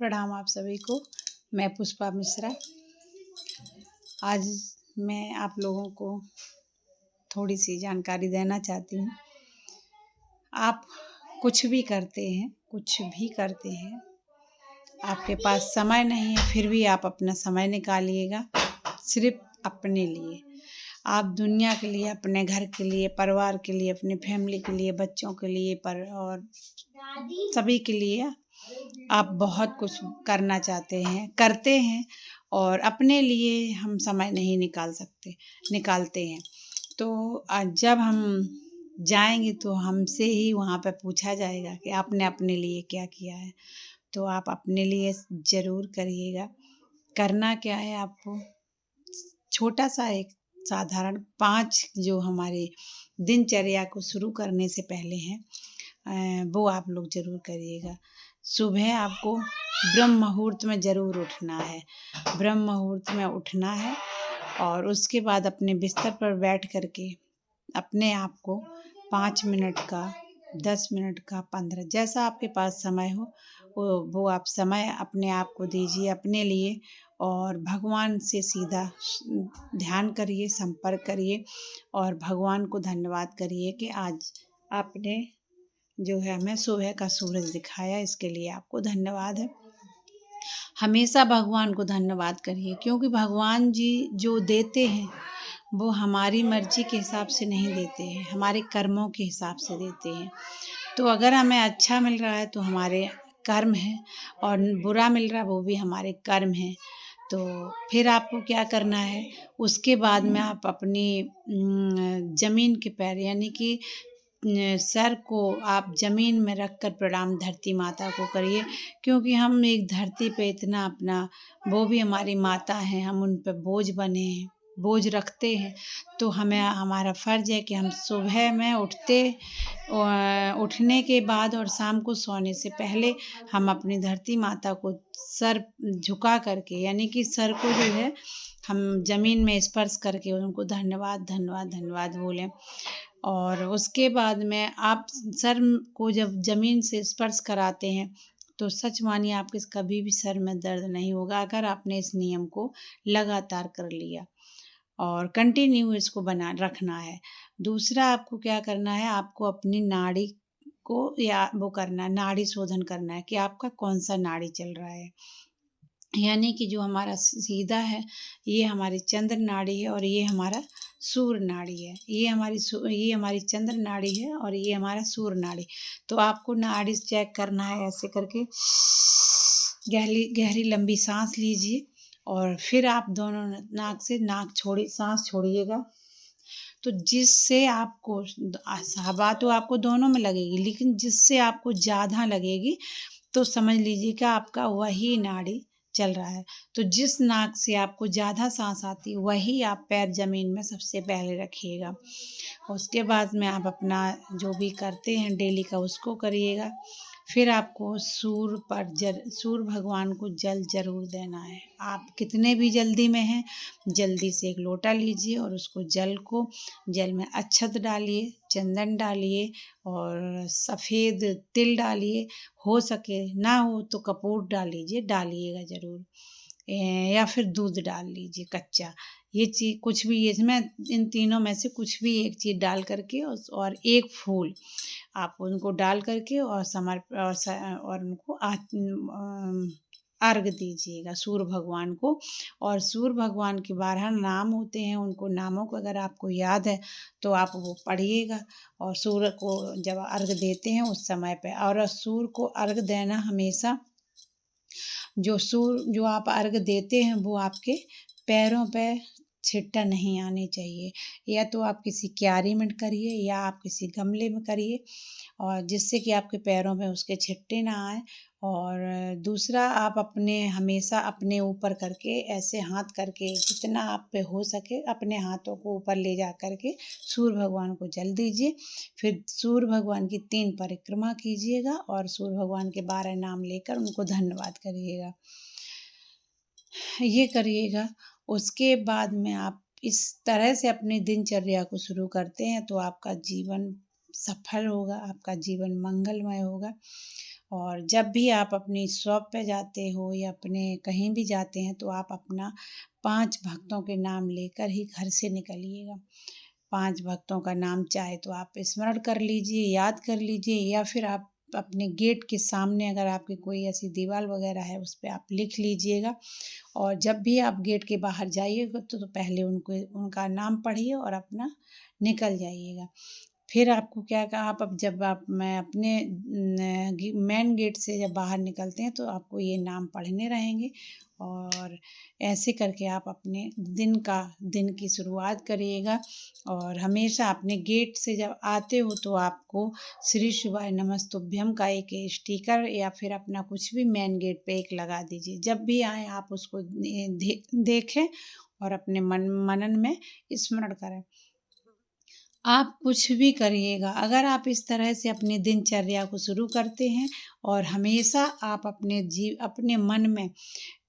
प्रणाम आप सभी को। मैं पुष्पा मिश्रा। आज मैं आप लोगों को थोड़ी सी जानकारी देना चाहती हूँ। आप कुछ भी करते हैं, आपके पास समय नहीं है, फिर भी आप अपना समय निकालिएगा सिर्फ अपने लिए। आप दुनिया के लिए, अपने घर के लिए, परिवार के लिए, अपने फैमिली के लिए, बच्चों के लिए और सभी के लिए आप बहुत कुछ करना चाहते हैं, करते हैं, और अपने लिए हम समय नहीं निकालते हैं। तो जब हम जाएंगे तो हमसे ही वहाँ पे पूछा जाएगा कि आपने अपने लिए क्या किया है। तो आप अपने लिए ज़रूर करिएगा। करना क्या है आपको, छोटा सा एक साधारण 5 जो हमारे दिनचर्या को शुरू करने से पहले हैं, वो आप लोग ज़रूर करिएगा। सुबह आपको ब्रह्म मुहूर्त में ज़रूर उठना है। ब्रह्म मुहूर्त में उठना है और उसके बाद अपने बिस्तर पर बैठ कर के अपने आप को 5 मिनट का, 10 मिनट का, 15, जैसा आपके पास समय हो वो आप समय अपने आप को दीजिए अपने लिए, और भगवान से सीधा ध्यान करिए, संपर्क करिए और भगवान को धन्यवाद करिए कि आज आपने जो है हमें सुबह का सूरज दिखाया, इसके लिए आपको धन्यवाद है। हमेशा भगवान को धन्यवाद करिए, क्योंकि भगवान जी जो देते हैं वो हमारी मर्जी के हिसाब से नहीं देते हैं, हमारे कर्मों के हिसाब से देते हैं। तो अगर हमें अच्छा मिल रहा है तो हमारे कर्म हैं, और बुरा मिल रहा है वो भी हमारे कर्म हैं। तो फिर आपको क्या करना है, उसके बाद में आप अपनी ज़मीन के पैर यानी कि सर को आप ज़मीन में रख कर प्रणाम धरती माता को करिए, क्योंकि हम एक धरती पे इतना अपना, वो भी हमारी माता हैं, हम उन पे बोझ बने हैं, बोझ रखते हैं। तो हमें, हमारा फ़र्ज़ है कि हम सुबह में उठने के बाद और शाम को सोने से पहले हम अपनी धरती माता को सर झुका करके, यानी कि सर को जो है हम ज़मीन में स्पर्श करके उनको धन्यवाद धन्यवाद धन्यवाद बोलें। और उसके बाद में आप सर को जब ज़मीन से स्पर्श कराते हैं तो सच मानिए आपके कभी भी सर में दर्द नहीं होगा, अगर आपने इस नियम को लगातार कर लिया और कंटिन्यू इसको बना रखना है। दूसरा आपको क्या करना है, आपको अपनी नाड़ी को या वो करना है, नाड़ी शोधन करना है कि आपका कौन सा नाड़ी चल रहा है। यानी कि जो हमारा सीधा है ये हमारी चंद्र नाड़ी है और ये हमारा सूर्य नाड़ी है। ये हमारी चंद्र नाड़ी है और ये हमारा सूर्य नाड़ी। तो आपको नाड़ी चेक करना है, ऐसे करके गहरी गहरी लंबी सांस लीजिए और फिर आप दोनों नाक से सांस छोड़िएगा। तो जिससे आपको हवा तो आपको दोनों में लगेगी, लेकिन जिससे आपको ज़्यादा लगेगी तो समझ लीजिए कि आपका वही नाड़ी चल रहा है। तो जिस नाक से आपको ज़्यादा सांस आती है वही आप पैर ज़मीन में सबसे पहले रखिएगा। उसके बाद में आप अपना जो भी करते हैं डेली का उसको करिएगा। फिर आपको सूर्य भगवान को जल ज़रूर देना है। आप कितने भी जल्दी में हैं, जल्दी से एक लोटा लीजिए और उसको जल में अक्षत डालिए, चंदन डालिए और सफ़ेद तिल डालिए। हो सके ना हो तो कपूर डालिएगा ज़रूर, या फिर दूध डाल लीजिए कच्चा। ये चीज़ कुछ भी, इसमें इन तीनों में से कुछ भी एक चीज़ डाल करके और एक फूल आप उनको डाल करके और उनको अर्घ दीजिएगा सूर्य भगवान को। और सूर्य भगवान के 12 नाम होते हैं, उनको नामों को अगर आपको याद है तो आप वो पढ़िएगा। और सूर्य को जब अर्घ देते हैं उस समय पे, और सूर्य को अर्घ देना हमेशा, जो आप अर्घ देते हैं वो आपके पैरों पे छिट्टा नहीं आने चाहिए। या तो आप किसी क्यारी में करिए या आप किसी गमले में करिए, और जिससे कि आपके पैरों में उसके छिट्टे ना आए। और दूसरा, आप हमेशा अपने ऊपर करके, ऐसे हाथ करके, जितना आप पे हो सके अपने हाथों को ऊपर ले जा करके सूर्य भगवान को जल दीजिए। फिर सूर्य भगवान की 3 परिक्रमा कीजिएगा और सूर्य भगवान के 12 नाम लेकर उनको धन्यवाद करिएगा। ये करिएगा। उसके बाद में आप इस तरह से अपनी दिनचर्या को शुरू करते हैं तो आपका जीवन सफल होगा, आपका जीवन मंगलमय होगा। और जब भी आप अपनी शॉप पे जाते हो या अपने कहीं भी जाते हैं तो आप अपना 5 भक्तों के नाम लेकर ही घर से निकलिएगा। 5 भक्तों का नाम चाहे तो आप स्मरण कर लीजिए, याद कर लीजिए, या फिर आप अपने गेट के सामने अगर आपकी कोई ऐसी दीवार वगैरह है उस पे आप लिख लीजिएगा। और जब भी आप गेट के बाहर जाइएगा तो पहले उनका नाम पढ़िए और अपना निकल जाइएगा। फिर आपको क्या कहा, आप अब जब आप मैं अपने मेन गेट से जब बाहर निकलते हैं तो आपको ये नाम पढ़ने रहेंगे। और ऐसे करके आप अपने दिन की शुरुआत करिएगा। और हमेशा अपने गेट से जब आते हो तो आपको श्री शिवाय नमस्तुभ्यम का एक स्टिकर या फिर अपना कुछ भी मेन गेट पे एक लगा दीजिए। जब भी आए आप उसको देखें और अपने मनन में स्मरण करें। आप कुछ भी करिएगा, अगर आप इस तरह से अपनी दिनचर्या को शुरू करते हैं और हमेशा आप अपने मन में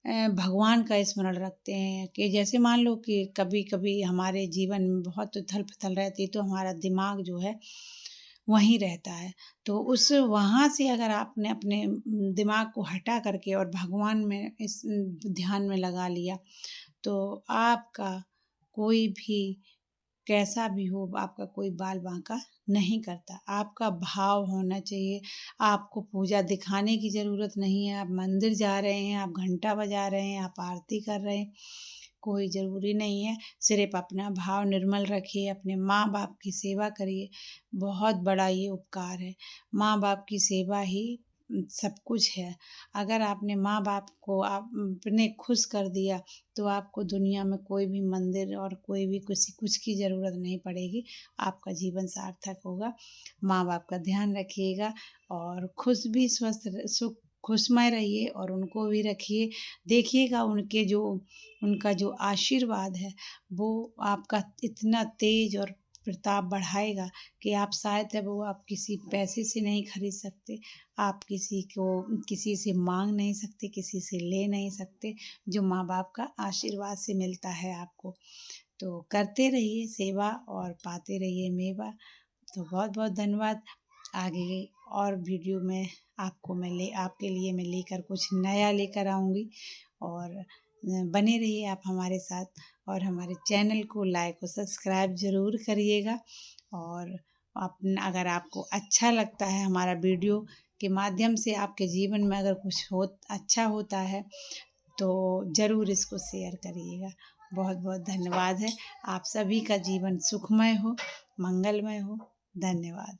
भगवान का स्मरण रखते हैं कि जैसे मान लो कि कभी कभी हमारे जीवन में बहुत उथल पुथल रहती है तो हमारा दिमाग जो है वहीं रहता है। तो उस वहाँ से अगर आपने अपने दिमाग को हटा करके और भगवान में इस ध्यान में लगा लिया तो आपका कोई भी कैसा भी हो, आपका कोई बाल बांका नहीं करता। आपका भाव होना चाहिए। आपको पूजा दिखाने की ज़रूरत नहीं है। आप मंदिर जा रहे हैं, आप घंटा बजा रहे हैं, आप आरती कर रहे हैं, कोई ज़रूरी नहीं है। सिर्फ अपना भाव निर्मल रखिए, अपने माँ बाप की सेवा करिए। बहुत बड़ा ये उपकार है। माँ बाप की सेवा ही सब कुछ है। अगर आपने माँ बाप को आपने खुश कर दिया तो आपको दुनिया में कोई भी मंदिर और कोई भी किसी कुछ की ज़रूरत नहीं पड़ेगी। आपका जीवन सार्थक होगा। माँ बाप का ध्यान रखिएगा और खुश भी खुशमय रहिए और उनको भी रखिए। देखिएगा उनका जो आशीर्वाद है वो आपका इतना तेज और प्रताप बढ़ाएगा कि आप शायद अब वो आप किसी पैसे से नहीं खरीद सकते। आप किसी से मांग नहीं सकते, किसी से ले नहीं सकते, जो माँ बाप का आशीर्वाद से मिलता है आपको। तो करते रहिए सेवा और पाते रहिए मेवा। तो बहुत बहुत धन्यवाद। आगे और वीडियो में आपके लिए मैं लेकर कुछ नया लेकर आऊँगी। और बने रहिए आप हमारे साथ और हमारे चैनल को लाइक और सब्सक्राइब ज़रूर करिएगा। और अगर आपको अच्छा लगता है हमारा वीडियो के माध्यम से आपके जीवन में अगर कुछ अच्छा होता है तो ज़रूर इसको शेयर करिएगा। बहुत बहुत धन्यवाद है। आप सभी का जीवन सुखमय हो, मंगलमय हो। धन्यवाद।